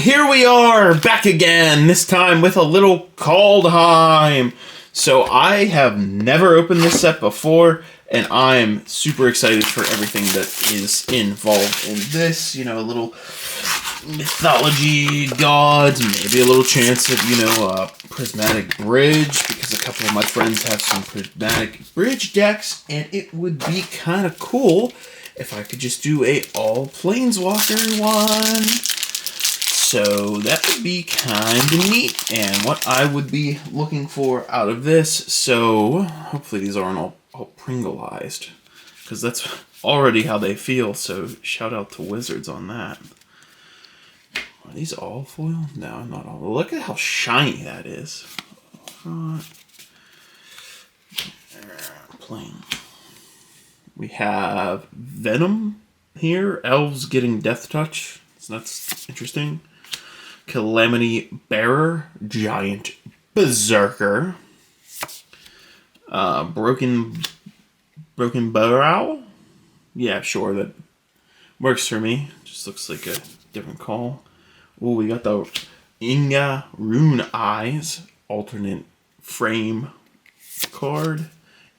here we are, back again, this time with a little Kaldheim. So I have never opened this set before, and I'm super excited for everything that is involved in this. You know, a little mythology, gods, maybe a little chance at, prismatic bridge, because a couple of my friends have some prismatic bridge decks, and it would be kind of cool if I could just do a all planeswalker one. So that would be kind of neat, and what I would be looking for out of this. So hopefully these aren't all Pringleized, because that's already how they feel. So shout out to Wizards on that. Are these all foil? No, not all. Look at how shiny that is. Plain. We have Venom here. Elves getting Death Touch. So that's interesting. Calamity Bearer. Giant Berserker. Broken Burrow. Yeah, sure. That works for me. Just looks like a different call. Oh, we got the Inga Rune Eyes. Alternate frame card.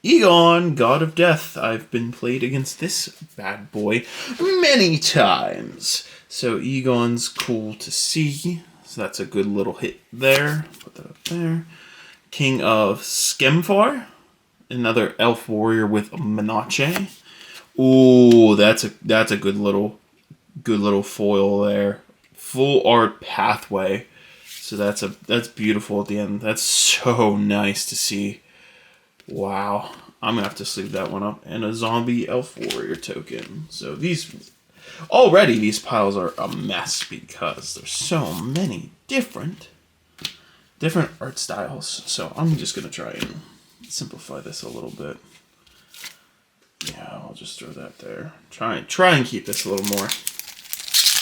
Egon, God of Death. I've been played against this bad boy many times. So Egon's cool to see. So that's a good little hit there. Put that up there. King of Skemfar. Another elf warrior with Menache. Ooh, that's a good little foil there. Full art pathway. So that's beautiful at the end. That's so nice to see. Wow, I'm gonna have to sleeve that one up. And a zombie elf warrior token. So these piles are a mess because there's so many different art styles. So I'm just gonna try and simplify this a little bit. Yeah, I'll just throw that there. Try and keep this a little more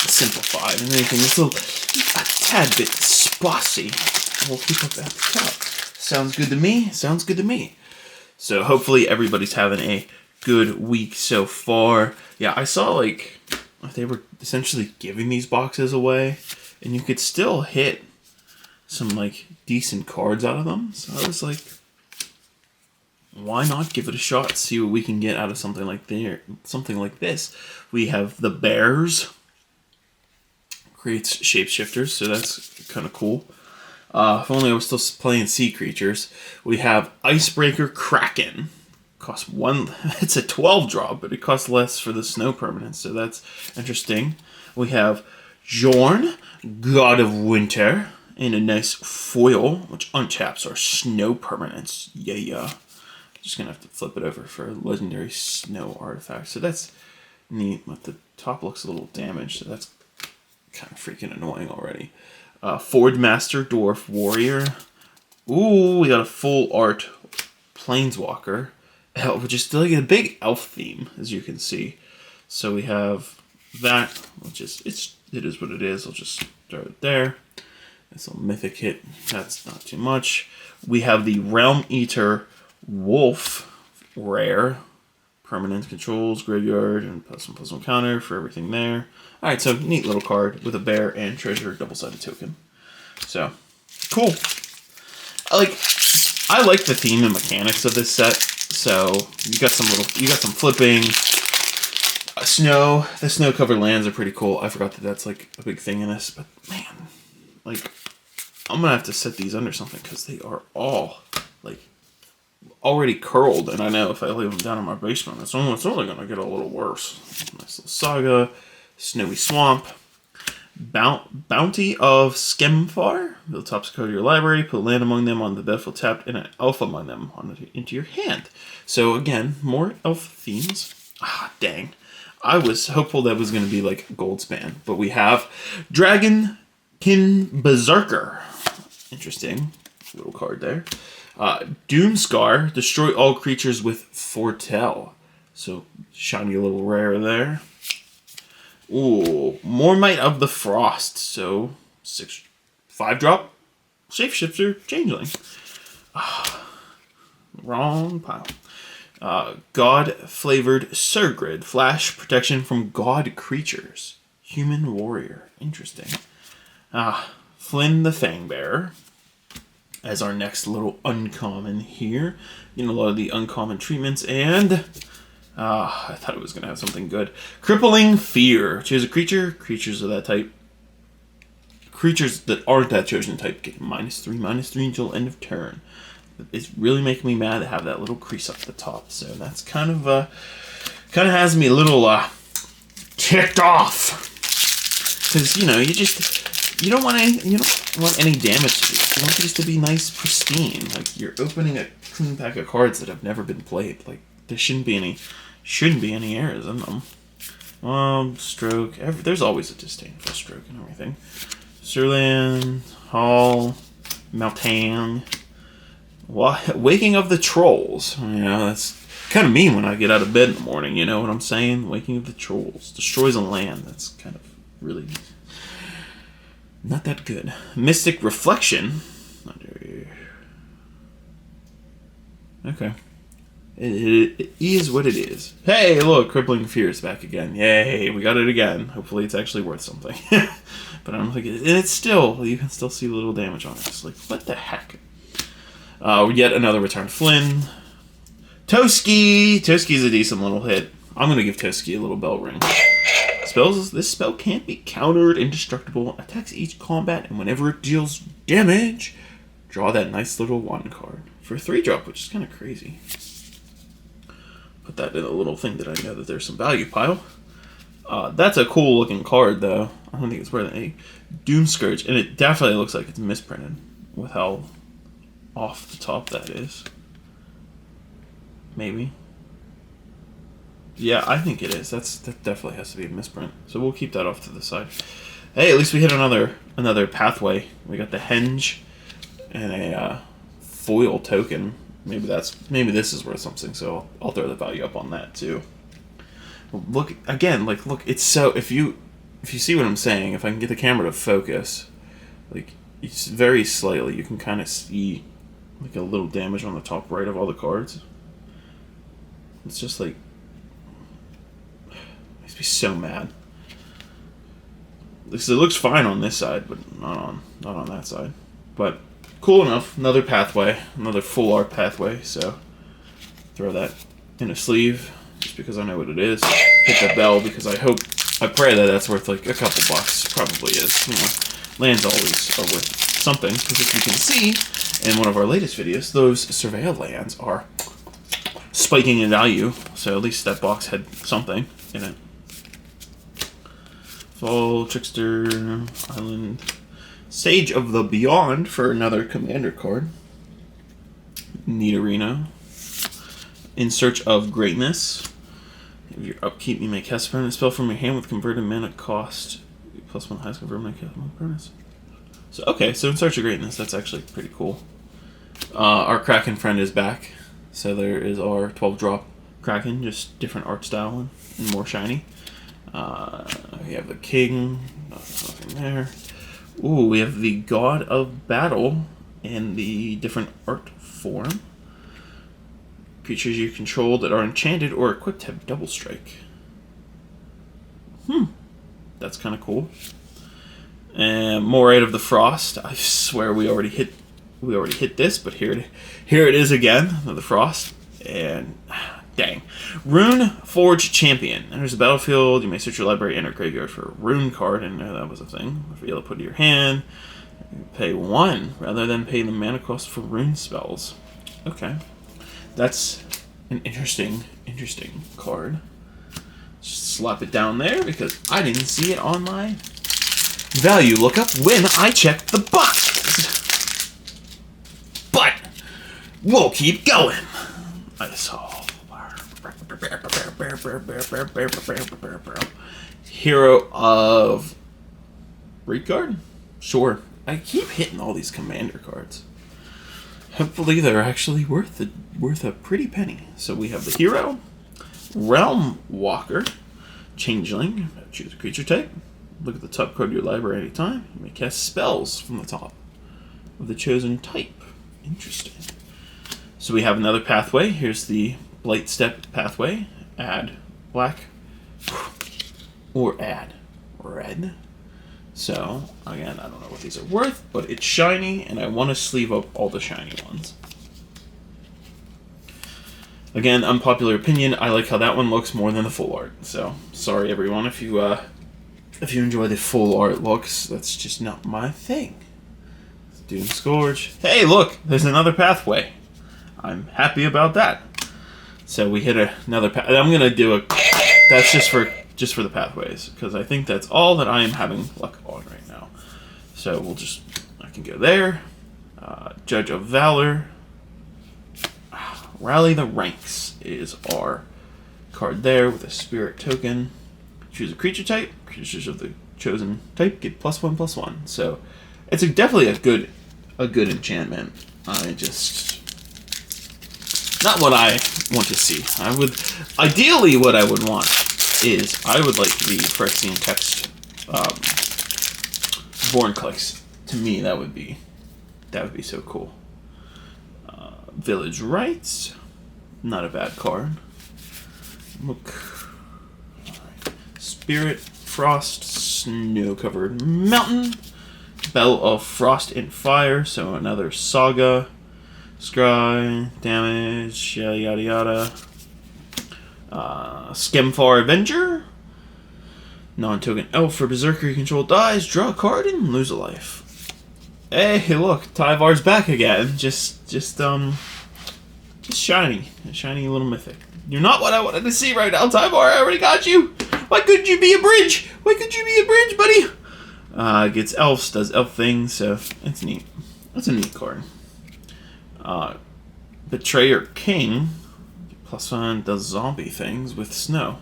simplified and anything that's a tad bit spicy. We'll keep it at the top. Sounds good to me. Sounds good to me. So hopefully everybody's having a good week so far. Yeah, I saw they were essentially giving these boxes away, and you could still hit some decent cards out of them. So I was like, why not give it a shot? See what we can get out of something like this. We have the Bears. Creates shapeshifters, so that's kind of cool. If only I was still playing sea creatures. We have Icebreaker Kraken. Costs 1. It's a 12 drop, but it costs less for the snow permanence, so that's interesting. We have Jorn, God of Winter, and a nice foil, which untaps our snow permanence. Yeah. Just gonna have to flip it over for a legendary snow artifact. So that's neat, but the top looks a little damaged, so that's kind of freaking annoying already. Ford Master Dwarf Warrior. Ooh, we got a full art Planeswalker, which is still a big elf theme, as you can see. So we have that, which is it is what it is. I'll just throw it there. This little mythic hit. That's not too much. We have the Realm Eater Wolf rare. Permanent controls, graveyard, and +1/+1 counter for everything there. Alright, so neat little card with a bear and treasure double-sided token. So, cool. I like the theme and mechanics of this set. So, you got some flipping. The snow-covered lands are pretty cool. I forgot that that's a big thing in this, but man, I'm gonna have to set these under something because they are all already curled, and I know if I leave them down in my basement, it's only going to get a little worse. Nice little Saga, Snowy Swamp, Bounty of Skemfar. Build top card of your library, put land among them on the battlefield tapped, and an elf among them into your hand. So again, more elf themes. Ah, dang. I was hopeful that was going to be Goldspan, but we have Dragonkin Berserker. Interesting little card there. Doomscar, destroy all creatures with Foretell. So, shiny little rare there. Ooh, More Might of the Frost. So, 5 drop, Shapeshifter, Changeling. Wrong pile. God-flavored Surgrid, flash protection from god creatures. Human warrior, interesting. Flynn the Fangbearer as our next little uncommon here. You know, a lot of the uncommon treatments, and I thought it was going to have something good. Crippling Fear. Choose a creature. Creatures of that type. Creatures that aren't that chosen type get -3/-3 until end of turn. It's really making me mad to have that little crease up the top. So that's kind of has me a little ticked off. Because you don't want any damage to these. You want these to be nice, pristine. Like you're opening a clean pack of cards that have never been played. Like there shouldn't be any errors in them. Stroke. There's always a disdain for stroke and everything. Sirland, Hall, Maltang. Waking of the Trolls. That's kind of mean when I get out of bed in the morning. You know what I'm saying? Waking of the Trolls. Destroys a land. That's kind of really not that good. Mystic Reflection. Okay. It is what it is. Hey, look, Crippling Fear is back again. Yay, we got it again. Hopefully it's actually worth something. But I don't think it is. And it's still, you can still see a little damage on it. It's like, what the heck? Yet another return. Flynn. Toski. Toski's a decent little hit. I'm going to give Toski a little bell ring. This spell can't be countered, indestructible, attacks each combat, and whenever it deals damage, draw that nice little 1 card. For a 3-drop, which is kind of crazy. Put that in a little thing that I know that there's some value pile. That's a cool looking card, though. I don't think it's worth a Doom Scourge, and it definitely looks like it's misprinted with how off the top that is. Maybe. Yeah, I think it is. That definitely has to be a misprint. So we'll keep that off to the side. Hey, at least we hit another pathway. We got the Henge and a foil token. Maybe this is worth something. So I'll throw the value up on that too. Look again. Look. It's so if you see what I'm saying. If I can get the camera to focus, like it's very slightly, you can kind of see like a little damage on the top right of all the cards. It's just like. Makes me so mad. Because it looks fine on this side, but not on that side. But cool enough. Another pathway, another full art pathway. So throw that in a sleeve, just because I know what it is. Hit the bell because I pray that that's worth like a couple bucks. Probably is. Lands always are worth something. Because if you can see in one of our latest videos, those Surveil lands are spiking in value. So at least that box had something in it. Fall, Trickster, Island, Sage of the Beyond for another commander card. Nidorino. In Search of Greatness. If your upkeep, you may cast a permanent spell from your hand with converted mana cost. +1 highest converted mana cost on permanents. So, okay, so In Search of Greatness, that's actually pretty cool. Our Kraken friend is back. So there is our 12-drop Kraken, just different art style and more shiny. We have the King, nothing there. Ooh, we have the God of Battle and the different art form. Creatures you control that are enchanted or equipped have double strike. That's kind of cool. And Moraid of the Frost. I swear we already hit this, but here it is again, the Frost. And dang. Rune Forge Champion. Enters the battlefield. You may search your library, enter graveyard for a rune card. And that was a thing. If you're able to put it in your hand, you pay 1 rather than pay the mana cost for rune spells. Okay. That's an interesting card. Just slap it down there because I didn't see it on my value lookup when I checked the box. But we'll keep going. I saw Hero of Raid card? Sure. I keep hitting all these commander cards. Hopefully they're actually worth a pretty penny. So we have the Hero, Realm Walker, Changeling, choose a creature type. Look at the top card of your library anytime. You may cast spells from the top of the chosen type. Interesting. So we have another pathway. Here's the Blight Step pathway. Add black or add red. So, again, I don't know what these are worth, but it's shiny, and I want to sleeve up all the shiny ones. Again, unpopular opinion, I like how that one looks more than the full art. So, sorry everyone if you enjoy the full art looks, that's just not my thing. Doom Scourge. Hey, look, there's another pathway. I'm happy about that. So we hit another path. I'm gonna do a. That's just for the pathways, because I think that's all that I am having luck on right now. So I can go there. Judge of Valor. Rally the Ranks is our card there with a spirit token. Choose a creature type. Creatures of the chosen type get +1/+1. So it's definitely a good enchantment. Not what I want to see. Ideally what I would want is I would like the Phyrexian text Born clicks. To me that would be so cool. Village Rites, not a bad card. Look. Spirit, Frost, Snow-Covered Mountain, Bell of Frost and Fire, so another Saga, Scry, Damage, yada yada yada. Skemfar Avenger, non-token elf for Berserker you control dies, draw a card and lose a life. Hey, look, Tyvar's back again. Just shiny. A shiny little mythic. You're not what I wanted to see right now, Tyvar. I already got you. Why couldn't you be a bridge? Why couldn't you be a bridge, buddy? Gets elves, does elf things, so it's neat. That's a neat card. Betrayer King, +1, does zombie things with snow.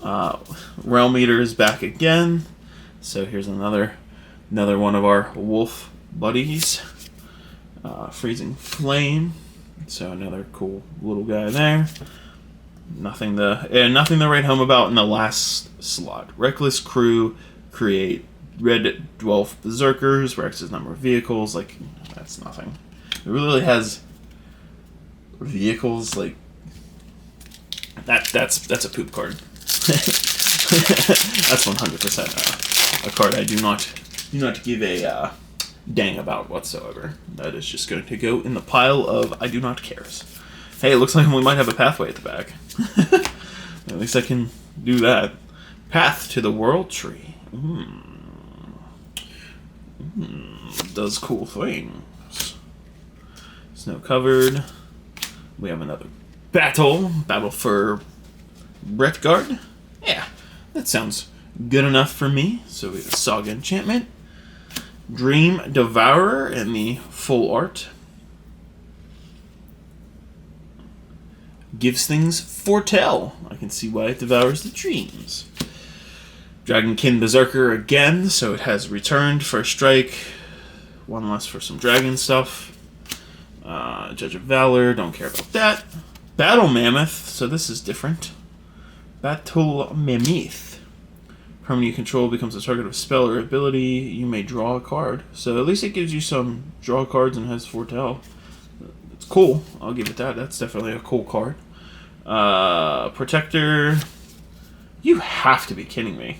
Realm Eater is back again. So here's another one of our wolf buddies. Freezing Flame. So another cool little guy there. Nothing to write home about in the last slot. Reckless Crew, create red dwarf berserkers, Rex's number of vehicles, like that's nothing. It really has vehicles like that's a poop card. That's 100% a card I do not give a dang about whatsoever. That is just going to go in the pile of I do not cares. Hey, it looks like we might have a pathway at the back. At least I can do that. Path to the World Tree. Does cool things. Snow covered. We have another battle. Battle for Bretgard. Yeah, that sounds good enough for me. So we have a Saga enchantment. Dream Devourer in the full art. Gives things foretell. I can see why it devours the dreams. Dragonkin Berserker again, so it has returned for a strike. One less for some dragon stuff. Judge of Valor, don't care about that. Battle Mammoth, so this is different. Battle Mammoth. Permanent you control becomes the target of a spell or ability. You may draw a card. So at least it gives you some draw cards and has foretell. It's cool. I'll give it that. That's definitely a cool card. Protector. You have to be kidding me.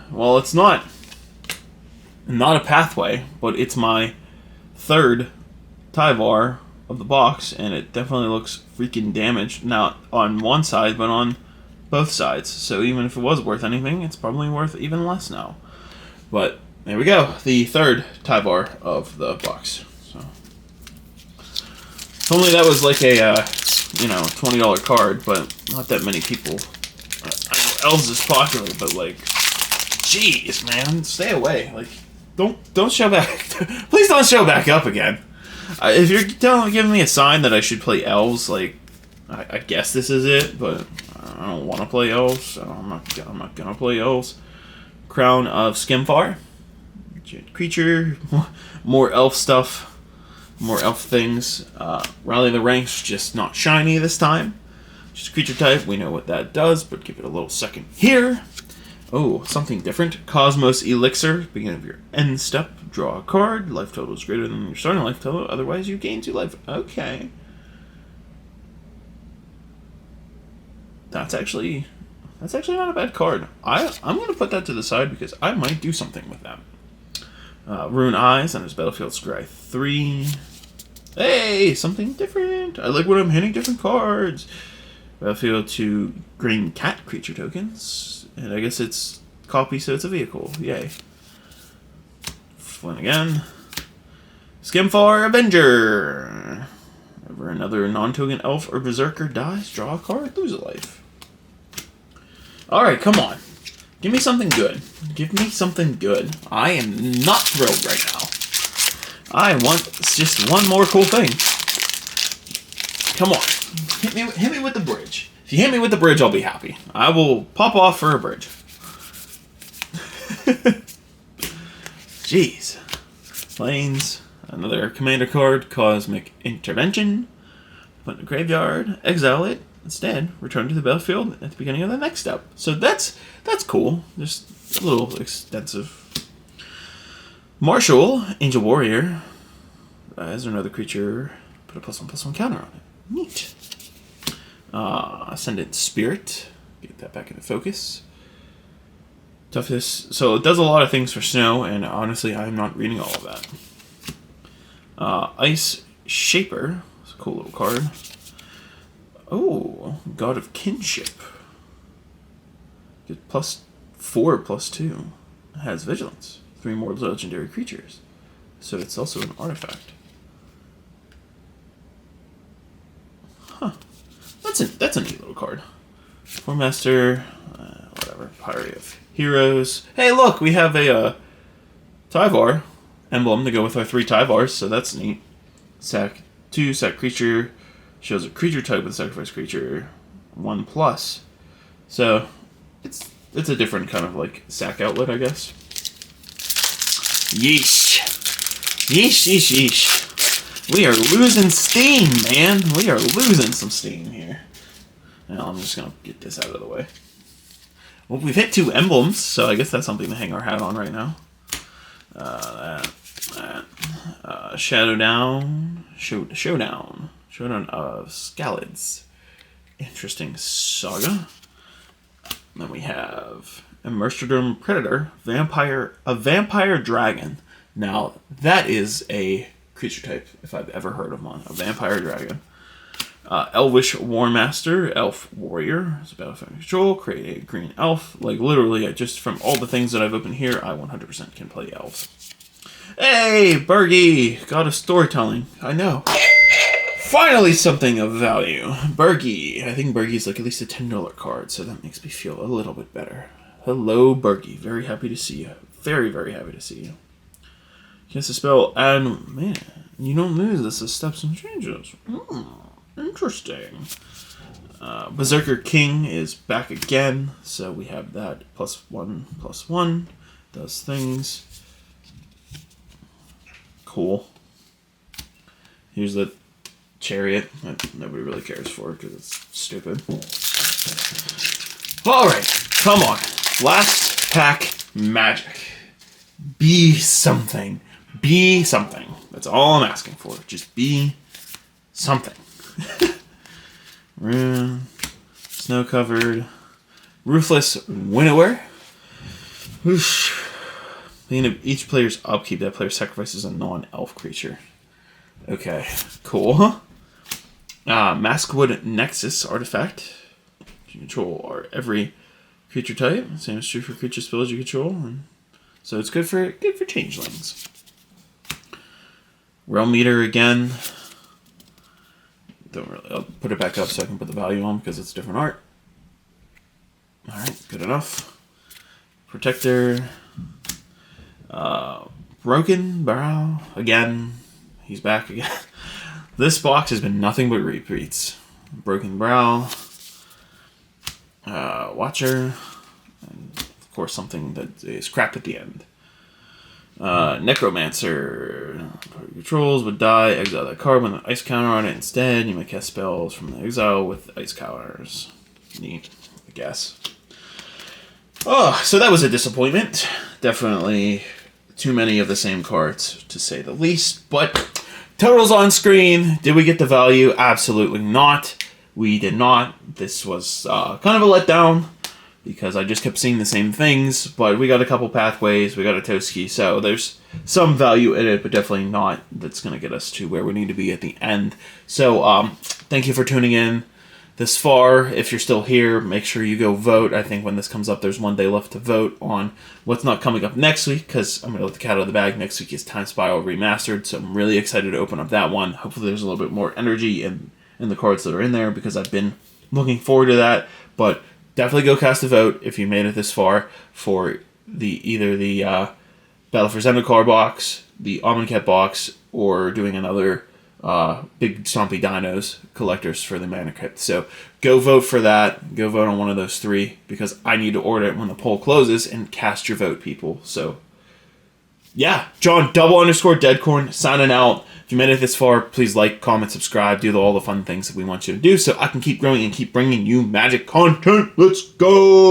Well, it's not a pathway, but it's my third Tyvar of the box, and it definitely looks freaking damaged. Not on one side, but on both sides. So even if it was worth anything, it's probably worth even less now. But there we go, the third Tyvar of the box. So if only that was like a $20 card, but not that many people. I know Elves is popular, but like, jeez, man, stay away. Like, don't show back. Please don't show back up again. If you're giving me a sign that I should play Elves, like, I guess this is it, but I don't want to play Elves, so I'm not gonna play Elves. Crown of Skemfar. Creature, more elf stuff, more elf things. Rally the Ranks, just not shiny this time. Just creature type, we know what that does, but give it a little second here. Oh, something different. Cosmos Elixir, beginning of your end step. Draw a card. Life total is greater than your starting life total, otherwise you gain 2 life. Okay. That's actually That's actually not a bad card. I'm going to put that to the side because I might do something with that. Rune Eyes on his battlefield scry 3. Hey, something different. I like when I'm hitting different cards. Battlefield 2 green cat creature tokens. And I guess it's copy, so it's a vehicle. Yay. Flynn again. Skimfar Avenger. Whenever another non-token elf or berserker dies, draw a card, lose a life. Alright, come on. Give me something good. Give me something good. I am not thrilled right now. I want just one more cool thing. Come on. Hit me with the bridge. If you hit me with the bridge, I'll be happy. I will pop off for a bridge. Jeez. Plains. Another commander card. Cosmic Intervention. Put in the graveyard. Exile it. Instead, return to the battlefield at the beginning of the next step. So that's cool. Just a little extensive. Marshal, Angel Warrior. As another creature, put a +1/+1 counter on it. Neat. Ascendant Spirit. Get that back into focus. Toughness. So it does a lot of things for snow, and honestly, I'm not reading all of that. Ice Shaper. It's a cool little card. Oh, God of Kinship. Get +4/+2. It has Vigilance. 3 more legendary creatures. So it's also an artifact. Huh. That's a neat little card. Formaster, whatever. Pyre of Heroes. Hey, look, we have a Tyvar emblem to go with our 3 Tyvars, so that's neat. Sack 2, sack creature. Shows a creature type with sacrifice creature 1+. So it's a different kind of like sack outlet, I guess. Yeesh. Yeesh, yeesh, yeesh. We are losing steam, man. We are losing some steam here. Now I'm just going to get this out of the way. Well, we've hit 2 emblems, so I guess that's something to hang our hat on right now. Showdown of Scalids. Interesting saga. Then we have Immersterdom Predator, a vampire dragon. Now, that is a creature type, if I've ever heard of one. A vampire dragon. Elvish Warmaster, Elf Warrior. It's a battlefield control. Create a green elf. Like, literally, just from all the things that I've opened here, I 100% can play elves. Hey, Bergie! God of Storytelling. I know. Finally something of value. Bergie. I think Bergie's like at least a $10 card, so that makes me feel a little bit better. Hello, Bergie. Very happy to see you. Very, very happy to see you. Cast a spell, and man, you don't lose this as steps and changes. Interesting. Berserker King is back again, so we have that +1/+1. Does things. Cool. Here's the Chariot that nobody really cares for because it's stupid. Alright, come on. Last pack magic. Be something. Be something. That's all I'm asking for. Just be something. Snow covered. Ruthless Winnower. Whoosh. Beginning of each player's upkeep, that player sacrifices a non-elf creature. Okay, cool. Maskwood Nexus artifact. You control every creature type. Same is true for creature spells you control. And so it's good for changelings. Realm Meter again. Don't really. I'll put it back up so I can put the value on because it's different art. All right, good enough. Protector. Broken Barrow again. He's back again. This box has been nothing but repeats. Broken Brow. Watcher. And of course something that is crap at the end. Necromancer. Controls would die. Exile that card with an ice counter on it. Instead, you may cast spells from the exile with ice counters. Neat, I guess. Oh, so that was a disappointment. Definitely too many of the same cards, to say the least. But totals on screen. Did we get the value? Absolutely not. We did not. This was kind of a letdown. because I just kept seeing the same things. But we got a couple pathways, we got a Toski, so there's some value in it, but definitely not that's going to get us to where we need to be at the end. So thank you for tuning in this far. If you're still here, make sure you go vote. I think when this comes up, there's 1 day left to vote on what's not coming up next week, because I'm going to let the cat out of the bag. Next week is Time Spiral Remastered, so I'm really excited to open up that one. Hopefully there's a little bit more energy in the cards that are in there, because I've been looking forward to that. But definitely go cast a vote if you made it this far for either the Battle for Zendikar box, the Amonkhet box, or doing another big stompy dinos collectors for the Mana Crypt. So go vote for that. Go vote on one of those 3, because I need to order it when the poll closes, and cast your vote, people. So yeah, John _Deadcorn signing out. If you made it this far, please like, comment, subscribe, do all the fun things that we want you to do so I can keep growing and keep bringing you Magic content. Let's go!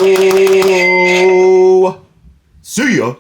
See ya!